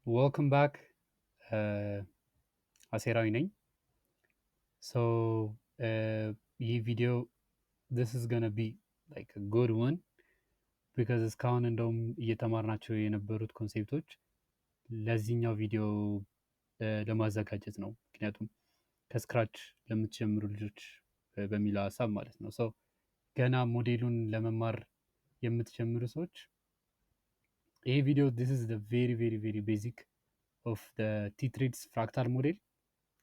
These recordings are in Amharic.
Welcome back. አሴራዊ ነኝ። So ይህ ቪዲዮ this is gonna be like a good one because እስካሁን እንደውም እየተማርናቸው የነበሩት ኮንሴፕቶች ለዚህኛው ቪዲዮ ለማዘጋጀት ነው። ምክንያቱም ከስክራች ለምትጀምሩ ልጆች በሚለው ሀሳብ ማለት ነው። So ገና ሞዴሉን ለመማር የምትጀምሩ ሰዎች ይሄ ቪዲዮ this is the very very very basic of the T-Trades ፍራክታል ሞዴል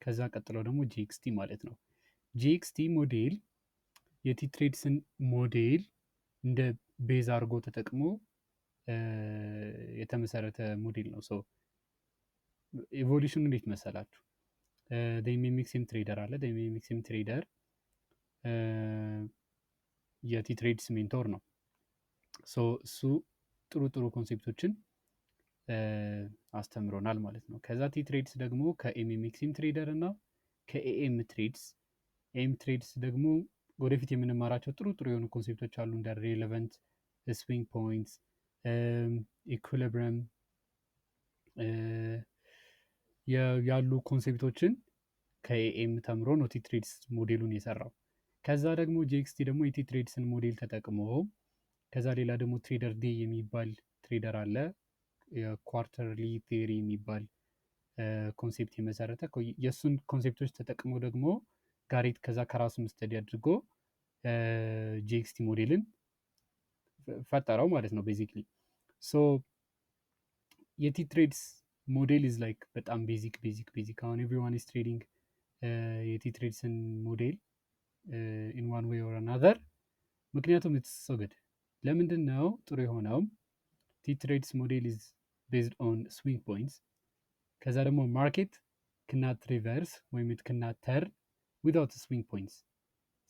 ከዛ ቀጥሎ ደግሞ ጂኤክስቲ ማለት ነው። ጂኤክስቲ ሞዴል የቲትሬድስን ሞዴል እንደ ቤዝ አድርጎ ተጠቅሞ የተመሰረተ ሞዴል ነው። ሶ ኢቮሉሽኑ እንዴት መሰላችሁ? ሚሚክሲም ትሬደር አለ። ሚሚክሲም ትሬደር የቲትሬድስ ሜንቶር ነው። ሶ እሱ ጥሩ ጥሩ ኮንሴፕቶችን አስተምሮናል ማለት ነው። ከዛ ቲትሬድስ ደግሞ ከኤምኤምኤክሲም ትሬደር እና ከኤኤም ትሬድስ ኤም ትሬድስ ደግሞ ወደፊት የምንማራቸው ጥሩ ጥሩ የሆኑ ኮንሴፕቶች አሉ እንደ ሬሌቨንት ስዊንግ ፖይንትስ፣ ኢኩሊብረም ያሉ ኮንሴፕቶችን ከኤኤም ተምሮ ነው ቲትሬድስ ሞዴሉን የሰራው። ከዛ ደግሞ ጂኤክስቲ ደግሞ የቲትሬድስን ሞዴል ተጠቅሞ ከዛ ሌላ ደግሞ ትሬደር ዴይ የሚባል ትሬደር አለ። የኳርተርሊ ቴሪ የሚባል ኮንሴፕት የመሰረተ የእሱን ኮንሴፕቶች ተጠቅሞ ደግሞ ጋሬት ከዛ ከራሱ ስተዲ አድርጎ ጂኤክስቲ ሞዴልን ፈጠረው ማለት ነው ቤዚክሊ። ሶ የቲትሬድስ ሞዴል ኢዝ ላይክ በጣም ቤዚክ አሁን ኤቭሪዋን ኢዝ ትሬዲንግ የቲትሬድስን ሞዴል ኢን ዋን ዌይ ኦር አናዘር። ምክንያቱም ኢትስ ሶ ጉድ። ለምንድን ነው ጥሩ የሆነው? ቲትሬድስ ሞዴል ኢዝ ቤዝድ ኦን ስዊንግ ፖይንትስ። ከዛ ደግሞ ማርኬት ክናት ሪቨርስ ወይም ኢት ክናት ተርን ዊዛውት ስዊንግ ፖይንትስ።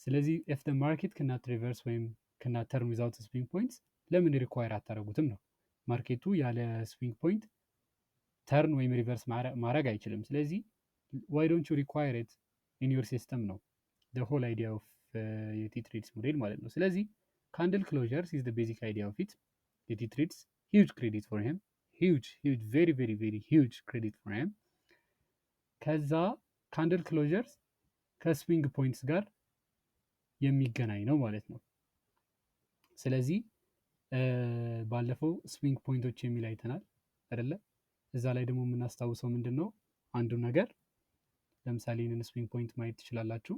ስለዚህ ኢፍ ደ ማርኬት ክናት ሪቨርስ ወይም ክናት ተርን ዊዛውት ስዊንግ ፖይንትስ ለምን ሪኳየር አታደረጉትም ነው። ማርኬቱ ያለ ስዊንግ ፖይንት ተርን ወይም ሪቨርስ ማድረግ አይችልም። ስለዚህ ዋይ ዶንት ዩ ሪኳየር ኢት ኢን ዩር ሲስተም ነው ደ ሆል አይዲያ ኦፍ የቲትሬድስ ሞዴል ማለት ነው። ስለዚህ ካንድል ክሎዠርስ ኢዝ ደ ቤዚክ አይዲያ ኦፍ ኢት። የቲትሬድስ ሂውጅ ክሬዲት ፎር ሂም፣ ሂውጅ ቬሪ ቬሪ ቬሪ ሂውጅ ክሬዲት ፎር ሂም። ከዛ ካንድል ክሎዠርስ ከስዊንግ ፖይንትስ ጋር የሚገናኝ ነው ማለት ነው። ስለዚህ ባለፈው ስዊንግ ፖይንቶች የሚል አይተናል አይደለ? እዛ ላይ ደግሞ የምናስታውሰው ምንድን ነው? አንዱ ነገር ለምሳሌ ይህንን ስዊንግ ፖይንት ማየት ትችላላችሁ።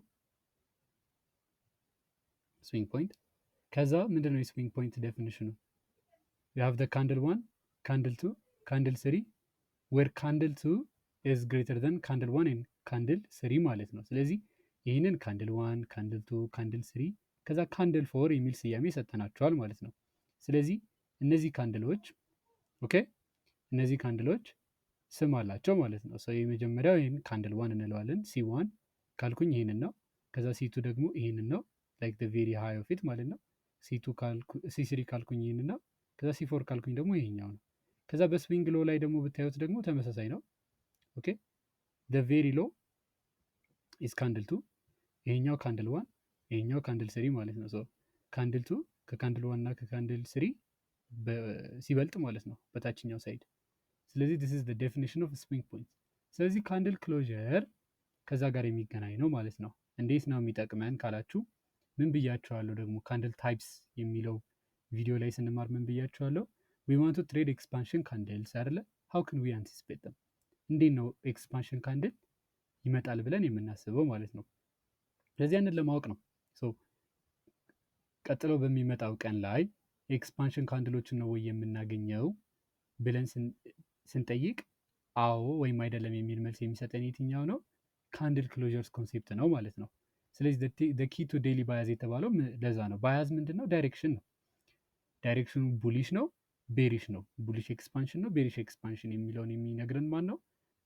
ስዊንግ ፖይንት ከዛ ምንድን ነው የስዊንግ ፖይንት ዴፊኒሽኑ? ዩ ሃቭ ደ ካንድል ዋን፣ ካንድል ቱ፣ ካንድል ስሪ ዌር ካንድል ቱ ኢዝ ግሬተር ዘን ካንድል ዋን ኤንድ ካንድል ስሪ ማለት ነው። ስለዚህ ይህንን ካንድል ዋን፣ ካንድል ቱ፣ ካንድል ስሪ ከዛ ካንድል ፎር የሚል ስያሜ ሰጠናቸዋል ማለት ነው። ስለዚህ እነዚህ ካንድሎች ኦኬ፣ እነዚህ ካንድሎች ስም አላቸው ማለት ነው። ሰው የመጀመሪያው ይህን ካንድል ዋን እንለዋለን። ሲ ዋን ካልኩኝ ይህንን ነው። ከዛ ሲቱ ደግሞ ይህንን ነው ላይክ ደ ቬሪ ሃይ ኦፍ ኢት ማለት ነው። ሲ ስሪ ካልኩኝ ይህንን ነው። ከዛ ሲ ፎር ካልኩኝ ደግሞ ይሄኛው ነው። ከዛ በስዊንግ ሎ ላይ ደግሞ ብታዩት ደግሞ ተመሳሳይ ነው። ኦኬ ደ ቬሪ ሎ ኢዝ ካንድል ቱ፣ ይሄኛው ካንድል ዋን፣ ይሄኛው ካንድል ስሪ ማለት ነው። ሶ ካንድል ቱ ከካንድል ዋን እና ከካንድል ስሪ ሲበልጥ ማለት ነው በታችኛው ሳይድ። ስለዚህ this is the definition of swing point። ስለዚህ ካንድል ክሎዥር ከዛ ጋር የሚገናኝ ነው ማለት ነው። እንዴት ነው የሚጠቅመን ካላችሁ ምን ብያችኋለሁ? ደግሞ ካንድል ታይፕስ የሚለው ቪዲዮ ላይ ስንማር ምን ብያችኋለሁ? we want to trade expansion candles አይደለ? how can we anticipate them? እንዴት ነው ኤክስፓንሽን ካንድል ይመጣል ብለን የምናስበው ማለት ነው። ስለዚህ ያንን ለማወቅ ነው። ቀጥሎ በሚመጣው ቀን ላይ ኤክስፓንሽን ካንድሎችን ነው ወይ የምናገኘው ብለን ስንጠይቅ አዎ ወይም አይደለም የሚል መልስ የሚሰጠን የትኛው ነው? ካንድል ክሎዥርስ ኮንሴፕት ነው ማለት ነው። ስለዚህ ኪ ቱ ዴይሊ ባያዝ የተባለው ለዛ ነው። ባያዝ ምንድን ነው? ዳይሬክሽን ነው። ዳይሬክሽኑ ቡሊሽ ነው ቤሪሽ ነው። ቡሊሽ ኤክስፓንሽን ነው ቤሪሽ ኤክስፓንሽን የሚለውን የሚነግረን ማን ነው?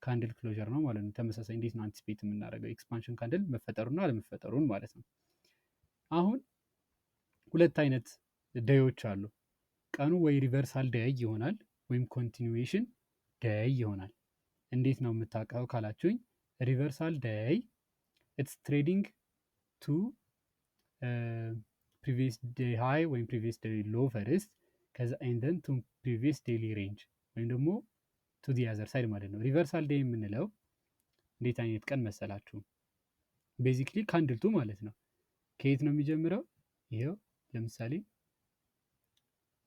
ካንድል ክሎዥር ነው ማለት ነው። ተመሳሳይ እንዴት ነው አንቲስፔት የምናደርገው ኤክስፓንሽን ካንድል መፈጠሩና አለመፈጠሩን ማለት ነው። አሁን ሁለት አይነት ደዮች አሉ። ቀኑ ወይ ሪቨርሳል ደይ ይሆናል ወይም ኮንቲኒዌሽን ደይ ይሆናል። እንዴት ነው የምታውቀው ካላችሁኝ፣ ሪቨርሳል ደይ ኢትስ ትሬዲንግ ቱ ፕሪቪየስ ዴይ ሃይ ወይም ፕሪቪየስ ዴይ ሎ ፈርስት ከዛ ኤንደን ቱ ፕሪቪየስ ዴይሊ ሬንጅ ወይም ደግሞ ቱ ዲ አዘር ሳይድ ማለት ነው። ሪቨርሳል ዴይ የምንለው እንዴት አይነት ቀን መሰላችሁ? ቤዚክሊ ካንድል ቱ ማለት ነው። ከየት ነው የሚጀምረው? ይሄው ለምሳሌ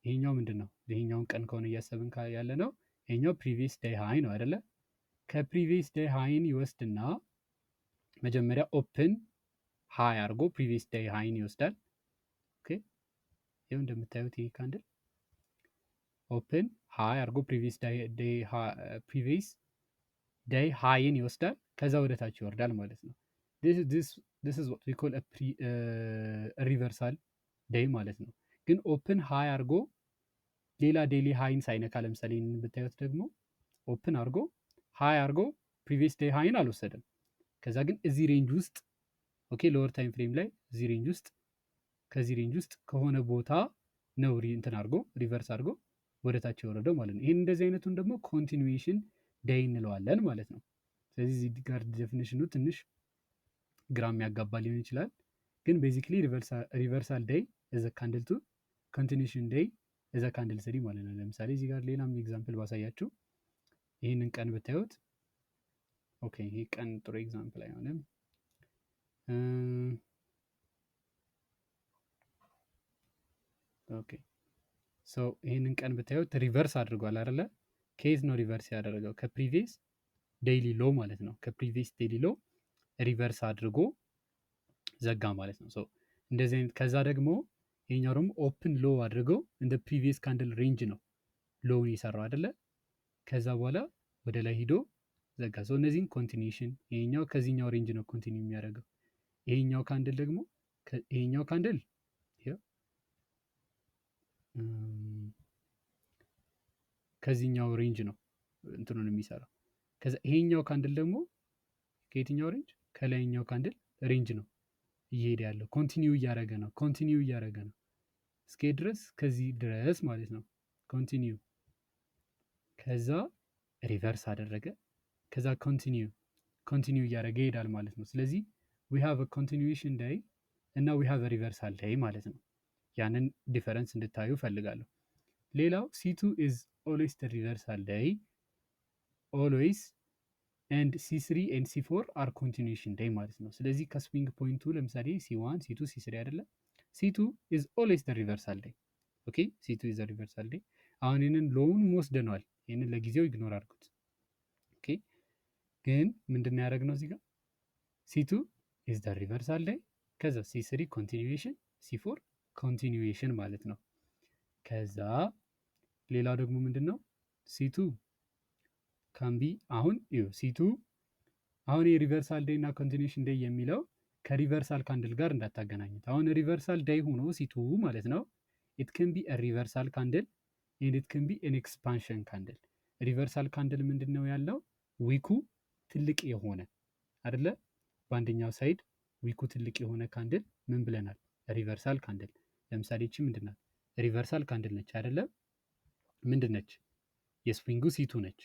ይሄኛው ምንድን ነው? ይሄኛውን ቀን ከሆነ እያሰብን ያለ ነው። ይሄኛው ፕሪቪየስ ዴይ ሃይ ነው አይደለ? ከፕሪቪየስ ዴይ ሃይን ይወስድና መጀመሪያ ኦፕን ሃይ አድርጎ ፕሪቪየስ ዴይ ሃይን ይወስዳል። ኦኬ ይሄው እንደምታዩት ይሄ ካንድል ኦፕን ሃይ አድርጎ ፕሪቪየስ ዴይ ሃይን ይወስዳል። ከዛ ወደ ታች ይወርዳል ማለት ነው። this is what we call a reversal day ማለት ነው። ግን ኦፕን ሃይ አድርጎ ሌላ ዴይሊ ሃይን ሳይነካ ለምሳሌ ብታዩት ደግሞ ኦፕን አድርጎ ሃይ አድርጎ ፕሪቪየስ ዴይ ሃይን አልወሰደም። ከዛ ግን እዚህ ሬንጅ ውስጥ ኦኬ ሎወር ታይም ፍሬም ላይ እዚህ ሬንጅ ውስጥ ከዚህ ሬንጅ ውስጥ ከሆነ ቦታ ነው እንትን አድርጎ ሪቨርስ አድርጎ ወደ ታች የወረደው ማለት ነው። ይህን እንደዚህ አይነቱን ደግሞ ኮንቲኒዌሽን ዴይ እንለዋለን ማለት ነው። ስለዚህ እዚህ ጋር ዴፊኒሽኑ ትንሽ ግራ የሚያጋባ ሊሆን ይችላል። ግን ቤዚክሊ ሪቨርሳል ዴይ ኢዝ አ ካንድል ቱ ኮንቲኒዌሽን ዴይ ኢዝ አ ካንድል ስሪ ማለት ነው። ለምሳሌ እዚህ ጋር ሌላም ኤግዛምፕል ባሳያችሁ ይህንን ቀን ብታዩት ኦኬ ይህ ቀን ጥሩ ኤግዛምፕል አይሆንም። ኦኬ ሶ ይህንን ቀን ብታዩት ሪቨርስ አድርጓል አይደለ? ከየት ነው ሪቨርስ ያደረገው? ከፕሪቪየስ ዴይሊ ሎ ማለት ነው። ከፕሪቪየስ ዴይሊ ሎ ሪቨርስ አድርጎ ዘጋ ማለት ነው። ሶ እንደዚህ አይነት ከዛ ደግሞ ይሄኛው ደግሞ ኦፕን ሎ አድርገው እንደ ፕሪቪየስ ካንድል ሬንጅ ነው ሎውን የሰራው አይደለ? ከዛ በኋላ ወደ ላይ ሂዶ ዘጋ። ሶ እነዚህን ኮንቲኒዌሽን ይሄኛው ከዚህኛው ሬንጅ ነው ኮንቲኒው የሚያደርገው። ይሄኛው ካንድል ደግሞ ይሄኛው ካንድል ከዚህኛው ሬንጅ ነው እንትኑን የሚሰራው። ከዛ ይሄኛው ካንድል ደግሞ ከየትኛው ሬንጅ? ከላይኛው ካንድል ሬንጅ ነው እየሄደ ያለው። ኮንቲኒው እያደረገ ነው እስከ ድረስ ከዚህ ድረስ ማለት ነው። ኮንቲኒው ከዛ ሪቨርስ አደረገ። ከዛ ኮንቲኒው እያደረገ ይሄዳል ማለት ነው። ስለዚህ we have a continuation day እና we have a reversal day ማለት ነው። ያንን ዲፈረንስ እንድታዩ ፈልጋለሁ። ሌላው C2 is always the reversal day always and C3 and C4 are continuation day ማለት ነው። ስለዚህ ከስዊንግ ፖይንቱ ለምሳሌ C1 C2 C3 አይደለም። C2 is always the reversal day ኦኬ C2 is the reversal day። አሁን ይህንን ሎውን ወስደነዋል። ይህንን ለጊዜው ኢግኖር አድርጉት። ኦኬ ግን ምንድን ያደረግነው እዚህ ጋር C2 is the reversal day ከዛ C3 continuation C4 continuation ማለት ነው። ከዛ ሌላው ደግሞ ምንድን ነው C2 ካምቢ አሁን C2 አሁን የሪቨርሳል ዴይ እና ኮንቲኒዌሽን ዴይ የሚለው ከሪቨርሳል ካንድል ጋር እንዳታገናኙት። አሁን ሪቨርሳል ዴይ ሆኖ C2 ማለት ነው it can be a reversal candle and it can be an expansion candle። ሪቨርሳል ካንድል ምንድን ነው ያለው ዊኩ ትልቅ የሆነ አይደለ? በአንደኛው ሳይድ ዊኩ ትልቅ የሆነ ካንድል ምን ብለናል? ሪቨርሳል ካንድል። ለምሳሌ እቺ ምንድናት? ሪቨርሳል ካንድል ነች አይደለ? ምንድን ነች? የስዊንጉ C2 ነች።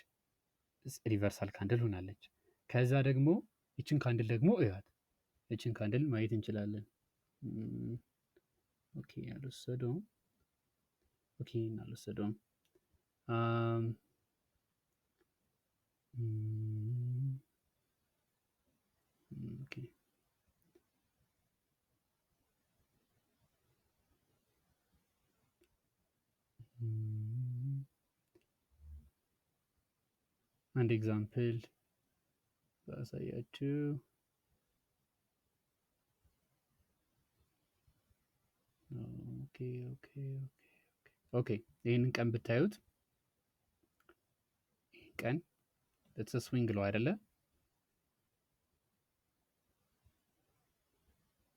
ሪቨርሳል ካንድል ሆናለች። ከዛ ደግሞ ይችን ካንድል ደግሞ እያት። ይችን ካንድል ማየት እንችላለን። ኦኬ አልወሰደውም። ኦኬ አልወሰደውም። ኦኬ አንድ ኤግዛምፕል ባሳያችሁ። ኦኬ ይህንን ቀን ብታዩት ይህን ቀን ስዊንግ ሎ አይደለ?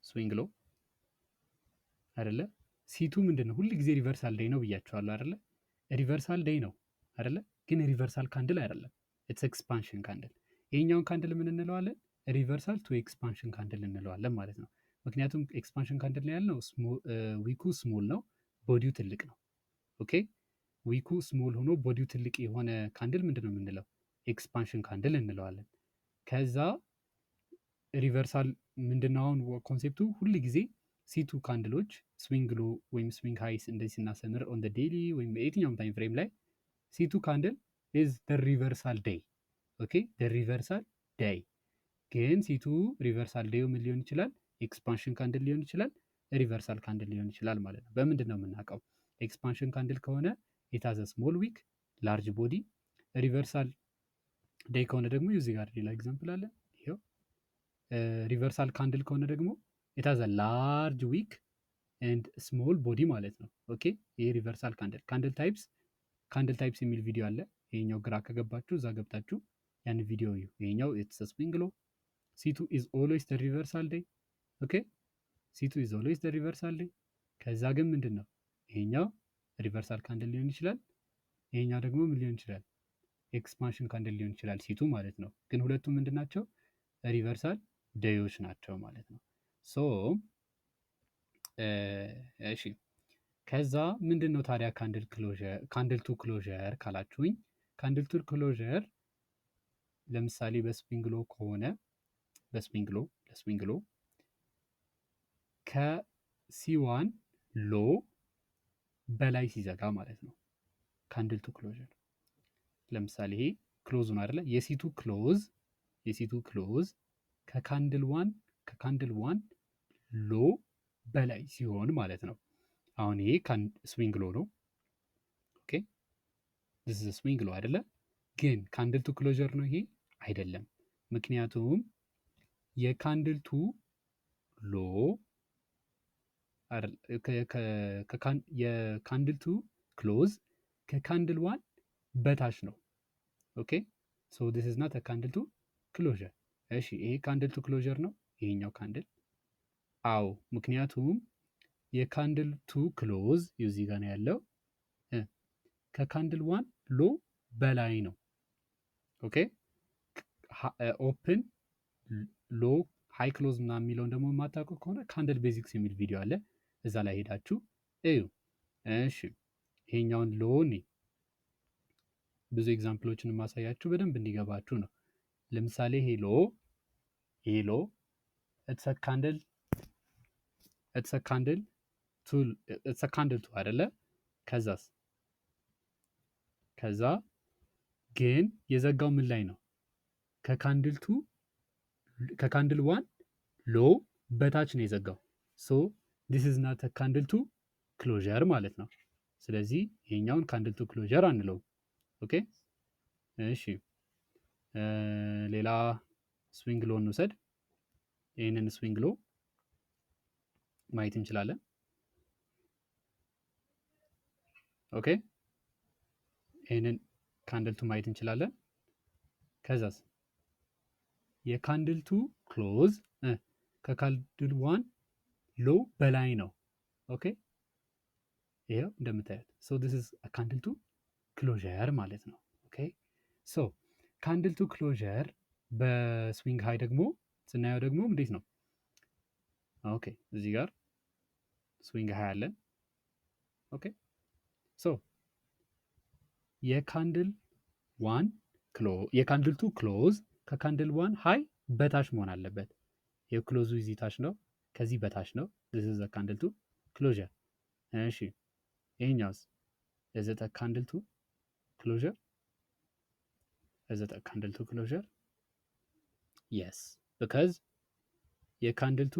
ስዊንግ ሎ አይደለ? C2 ምንድን ነው? ሁል ጊዜ ሪቨርሳል ዴይ ነው ብያቸዋለሁ አይደለ? ሪቨርሳል ዴይ ነው አይደለ? ግን ሪቨርሳል ካንድል አይደለም። ኢትስ ኤክስፓንሽን ካንድል። ይሄኛውን ካንድል ምን እንለዋለን? ሪቨርሳል ቱ ኤክስፓንሽን ካንድል እንለዋለን ማለት ነው። ምክንያቱም ኤክስፓንሽን ካንድል ላይ ያልነው ዊኩ ስሞል ነው፣ ቦዲው ትልቅ ነው። ኦኬ ዊኩ ስሞል ሆኖ ቦዲው ትልቅ የሆነ ካንድል ምንድን ነው የምንለው? ኤክስፓንሽን ካንድል እንለዋለን። ከዛ ሪቨርሳል ምንድነው አሁን ኮንሴፕቱ? ሁል ጊዜ C2 ካንድሎች ስዊንግ ሎ ወይም ስዊንግ ሃይስ እንደዚህ ስናሰምር ኦን ዴይሊ ወይም በየትኛውም ታይም ፍሬም ላይ C2 ካንድል ኢዝ ደ ሪቨርሳል ዴይ። ኦኬ ደ ሪቨርሳል ዴይ። ግን ሲቱ ሪቨርሳል ዴዩ ምን ሊሆን ይችላል? ኤክስፓንሽን ካንድል ሊሆን ይችላል፣ ሪቨርሳል ካንድል ሊሆን ይችላል ማለት ነው። በምንድን ነው የምናውቀው? ኤክስፓንሽን ካንድል ከሆነ ኢታዘ ስሞል ዊክ ላርጅ ቦዲ፣ ሪቨርሳል ዴይ ከሆነ ደግሞ እዚህ ጋር ሌላ ኤግዛምፕል አለ። ይኸው ሪቨርሳል ካንድል ከሆነ ደግሞ ኢታዘ ላርጅ ዊክ ኤንድ ስሞል ቦዲ ማለት ነው። ኦኬ ይሄ ሪቨርሳል ካንድል። ካንድል ታይፕስ የሚል ቪዲዮ አለ። ይሄኛው ግራ ከገባችሁ እዛ ገብታችሁ ያን ቪዲዮ እዩ። ይሄኛው ኢትስ ስዊንግ ሎ። ሲቱ ኢዝ ኦልዌይስ ደ ሪቨርሳል ዴይ። ኦኬ ሲቱ ኢዝ ኦልዌይስ ደ ሪቨርሳል ዴይ። ከዛ ግን ምንድን ነው ይሄኛው ሪቨርሳል ካንድል ሊሆን ይችላል፣ ይሄኛው ደግሞ ምን ሊሆን ይችላል? ኤክስፓንሽን ካንድል ሊሆን ይችላል ሲቱ ማለት ነው። ግን ሁለቱም ምንድን ናቸው? ሪቨርሳል ዴዮች ናቸው ማለት ነው። ሶ እሺ ከዛ ምንድን ነው ታዲያ ካንድል ቱ ክሎዠር ካላችሁኝ፣ ካንድል ቱ ክሎዠር ለምሳሌ በስዊንግ ሎ ከሆነ ለስዊንግ ሎ ከሲ1 ሎ በላይ ሲዘጋ ማለት ነው ካንድል ቱ ክሎዠር። ለምሳሌ ይሄ ክሎዝ ነው አይደለ? የሲቱ ክሎዝ ከካንድል ዋን ሎ በላይ ሲሆን ማለት ነው። አሁን ይሄ ስዊንግ ሎ ነው። ኦኬ this is ስዊንግ ሎ አይደለ? ግን ካንድል ቱ ክሎዠር ነው ይሄ አይደለም። ምክንያቱም የካንድል ቱ ሎ የካንድል ቱ ክሎዝ ከካንድል ዋን በታች ነው። ኦኬ ሶ this is not a candle to closure። እሺ ይሄ ካንድል ቱ ክሎዠር ነው ይሄኛው ካንድል? አዎ ምክንያቱም የካንድል ቱ ክሎዝ እዚህ ጋር ነው ያለው ከካንድል ዋን ሎ በላይ ነው። ኦኬ ኦፕን ሎ ሃይ ክሎዝ ምናምን የሚለውን ደግሞ የማታውቁ ከሆነ ካንድል ቤዚክስ የሚል ቪዲዮ አለ፣ እዛ ላይ ሄዳችሁ እዩ። እሺ ይሄኛውን ሎ ብዙ ኤግዛምፕሎችን የማሳያችሁ በደንብ እንዲገባችሁ ነው። ለምሳሌ ይሄ ሎ ኢትስ አ ካንድል ቱ አይደለ? ከዛ ግን የዘጋው ምን ላይ ነው? ከካንድል ዋን ሎ በታች ነው የዘጋው። ሶ ዲስ ኢዝ ናት ካንድል ቱ ክሎዠር ማለት ነው። ስለዚህ ይሄኛውን ካንድል ቱ ክሎዠር አንለውም። ኦኬ እሺ ሌላ ስዊንግ ሎ እንውሰድ። ይህንን ስዊንግ ሎ ማየት እንችላለን። ኦኬ ይህንን ካንድል ቱ ማየት እንችላለን። ከዛስ የካንድል ቱ ክሎዝ ከካንድል ዋን ሎ በላይ ነው። ኦኬ ይሄው እንደምታዩት ሶ ዲስ ኢዝ አ ካንድል ቱ ክሎዠር ማለት ነው። ኦኬ ሶ ካንድል ቱ ክሎዠር በስዊንግ ሃይ ደግሞ ስናየው ደግሞ እንዴት ነው? ኦኬ እዚህ ጋር ስዊንግ ሃይ አለን። ኦኬ ሶ የካንድል ቱ ክሎዝ ከካንድል ዋን ሃይ በታች መሆን አለበት። የክሎዙ እዚህ ታች ነው፣ ከዚህ በታች ነው። this is a candle to closure። እሺ ይሄኛውስ is it a candle to closure? is it a candle to closure? yes because የካንድል ቱ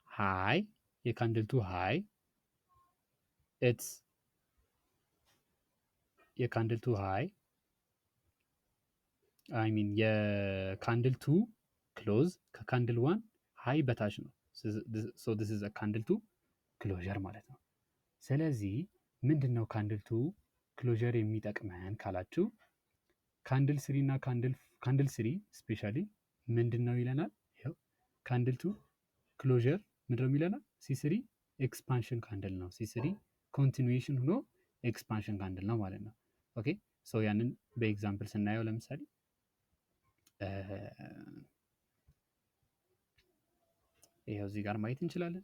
ሃይ it's የካንድል ቱ ሃይ አይ ሚን የካንድል ቱ ክሎዝ ከካንድል ዋን ሃይ በታች ነው። ሶ this is a candle to closure ማለት ነው። ስለዚህ ምንድን ነው ካንድል ቱ ክሎዠር የሚጠቅመን ካላችሁ ካንድል ስሪ እና ካንድል ስሪ ስፔሻሊ ምንድን ነው ይለናል? ይኸው ካንድል ቱ ክሎዠር ምንድን ነው ይለናል? ሲ3 ኤክስፓንሽን ካንድል ነው። ሲ3 ኮንቲኒዌሽን ሆኖ ኤክስፓንሽን ካንድል ነው ማለት ነው። ኦኬ ሶ ያንን በኤግዛምፕል ስናየው ለምሳሌ ይኸው እዚህ ጋር ማየት እንችላለን።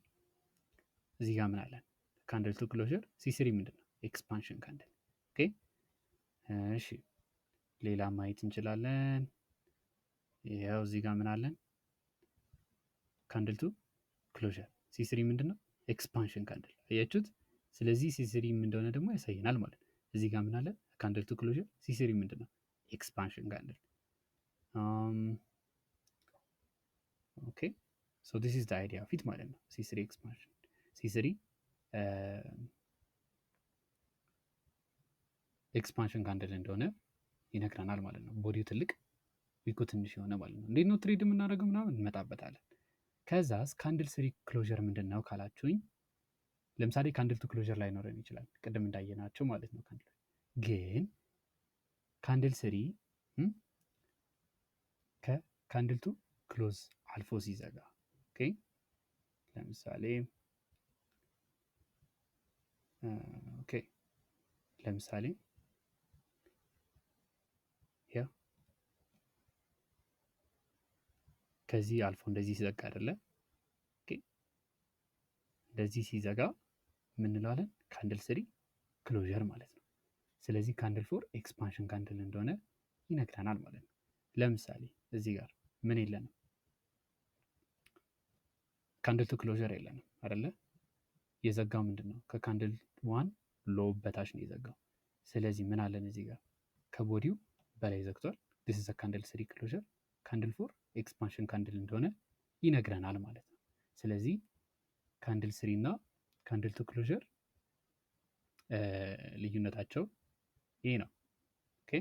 እዚህ ጋር ምን አለን? ካንድል ቱ ክሎዠር ሲ3 ምንድን ነው? ኤክስፓንሽን ካንድል። ኦኬ እሺ ሌላ ማየት እንችላለን። ይኸው እዚህ ጋር ምን አለን? ካንድል ቱ ክሎዠር ሲ3 ምንድን ነው? ኤክስፓንሽን ካንድል። አያችሁት? ስለዚህ ሲ3 ምን እንደሆነ ደግሞ ያሳየናል ማለት ነው። እዚህ ጋር ምን አለን? ካንድል ቱ ክሎዥር። C3 ምንድን ነው? ኤክስፓንሽን ካንድል። ኦኬ ሶ ዲስ ኢዝ ዘ አይዲያ ኦፍ ኢት ማለት ነው። C3 ኤክስፓንሽን፣ C3 ኤክስፓንሽን ካንድል እንደሆነ ይነግረናል ማለት ነው። ቦዲው ትልቅ ዊኩ ትንሽ የሆነ ማለት ነው። እንዴት ነው ትሬድ የምናደርገው ምናምን እንመጣበታለን። ከዛስ ካንድል ስሪ ክሎዥር ምንድን ነው ካላችሁኝ፣ ለምሳሌ ካንድል ቱ ክሎዥር ላይ ኖረን ይችላል ቅድም እንዳየናቸው ማለት ነው። ካንድል ግን ካንድል ስሪ ከካንድል ቱ ክሎዝ አልፎ ሲዘጋ፣ ኦኬ ለምሳሌ ኦኬ ለምሳሌ ያ ከዚህ አልፎ እንደዚህ ሲዘጋ አይደለ? ኦኬ እንደዚህ ሲዘጋ ምን እንለዋለን? ካንድል ስሪ ክሎዥር ማለት ነው። ስለዚህ ካንድል ፎር ኤክስፓንሽን ካንድል እንደሆነ ይነግረናል ማለት ነው። ለምሳሌ እዚህ ጋር ምን የለንም? ካንድል ቱ ክሎዥር የለንም አይደለ? የዘጋው ምንድን ነው? ከካንድል ዋን ሎ በታች ነው የዘጋው። ስለዚህ ምን አለን እዚህ ጋር? ከቦዲው በላይ ዘግቷል። ዲስ ኢዝ ካንድል ስሪ ክሎዥር። ካንድል ፎር ኤክስፓንሽን ካንድል እንደሆነ ይነግረናል ማለት ነው። ስለዚህ ካንድል ስሪ እና ካንድል ቱ ክሎዥር ልዩነታቸው ይህ ነው። ኦኬ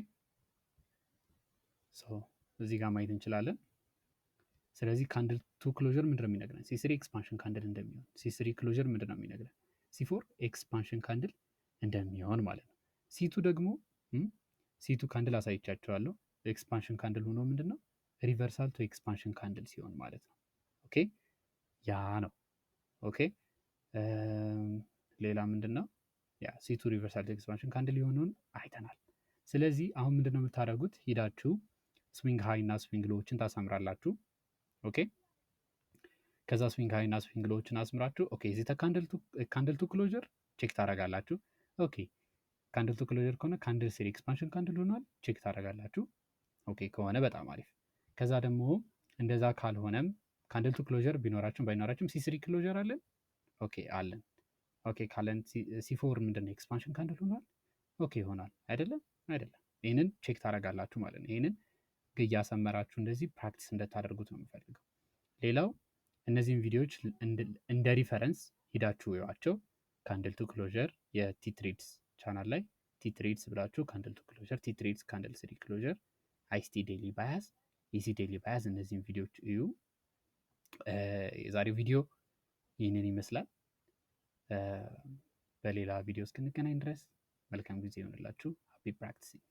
ሶ እዚህ ጋር ማየት እንችላለን። ስለዚህ ካንድል ቱ ክሎዥር ምንድን ነው የሚነግረን? C3 ኤክስፓንሽን ካንድል እንደሚሆን። C3 ክሎዥር ምንድን ነው የሚነግረን? C4 ኤክስፓንሽን ካንድል እንደሚሆን ማለት ነው። C2 ደግሞ C2 ካንድል አሳይቻቸዋለሁ። ኤክስፓንሽን ካንድል ሆኖ ምንድን ነው ሪቨርሳል ቱ ኤክስፓንሽን ካንድል ሲሆን ማለት ነው። ኦኬ ያ ነው። ኦኬ ሌላ ምንድን ነው? ያ C2 ሪቨርሳል ቱ ኤክስፓንሽን ካንድል የሆነውን አይተናል። ስለዚህ አሁን ምንድን ነው የምታደርጉት? ሂዳችሁ ስዊንግ ሃይ እና ስዊንግ ሎዎችን ታሳምራላችሁ። ኦኬ ከዛ ስዊንግ ሃይ እና ስዊንግ ሎዎችን አስምራችሁ ኦኬ እዚህ ካንድል ቱ ክሎዥር ቼክ ታደርጋላችሁ። ኦኬ ካንድል ቱ ክሎዥር ከሆነ ካንድል ስሪ ኤክስፓንሽን ካንድል ሆኗል፣ ቼክ ታደርጋላችሁ። ኦኬ ከሆነ በጣም አሪፍ። ከዛ ደግሞ እንደዛ ካልሆነም ካንድል ቱ ክሎዥር ቢኖራችሁም ባይኖራችሁም C3 ክሎዥር አለን። ኦኬ አለን። ኦኬ ካለን C4 ምንድን ነው ኤክስፓንሽን ካንድል ሆኗል። ኦኬ ይሆናል አይደለም? አይደለም። ይህንን ቼክ ታደርጋላችሁ ማለት ነው። ይህንን እያሰመራችሁ እንደዚህ ፕራክቲስ እንደታደርጉት ነው የምፈልገው። ሌላው እነዚህን ቪዲዮዎች እንደ ሪፈረንስ ሂዳችሁ እዩዋቸው። ካንድል ቱ ክሎዥር የቲትሬድስ ቻናል ላይ ቲትሬድስ ብላችሁ ካንድል ቱ ክሎዥር፣ ቲትሬድስ ካንድል ስሪ ክሎዥር፣ አይሲቲ ዴይሊ ባያዝ፣ ኢሲ ዴይሊ ባያዝ እነዚህን ቪዲዮዎች እዩ። የዛሬው ቪዲዮ ይህንን ይመስላል። በሌላ ቪዲዮ እስክንገናኝ ድረስ መልካም ጊዜ ይሆንላችሁ። ሃፒ ፕራክቲሲንግ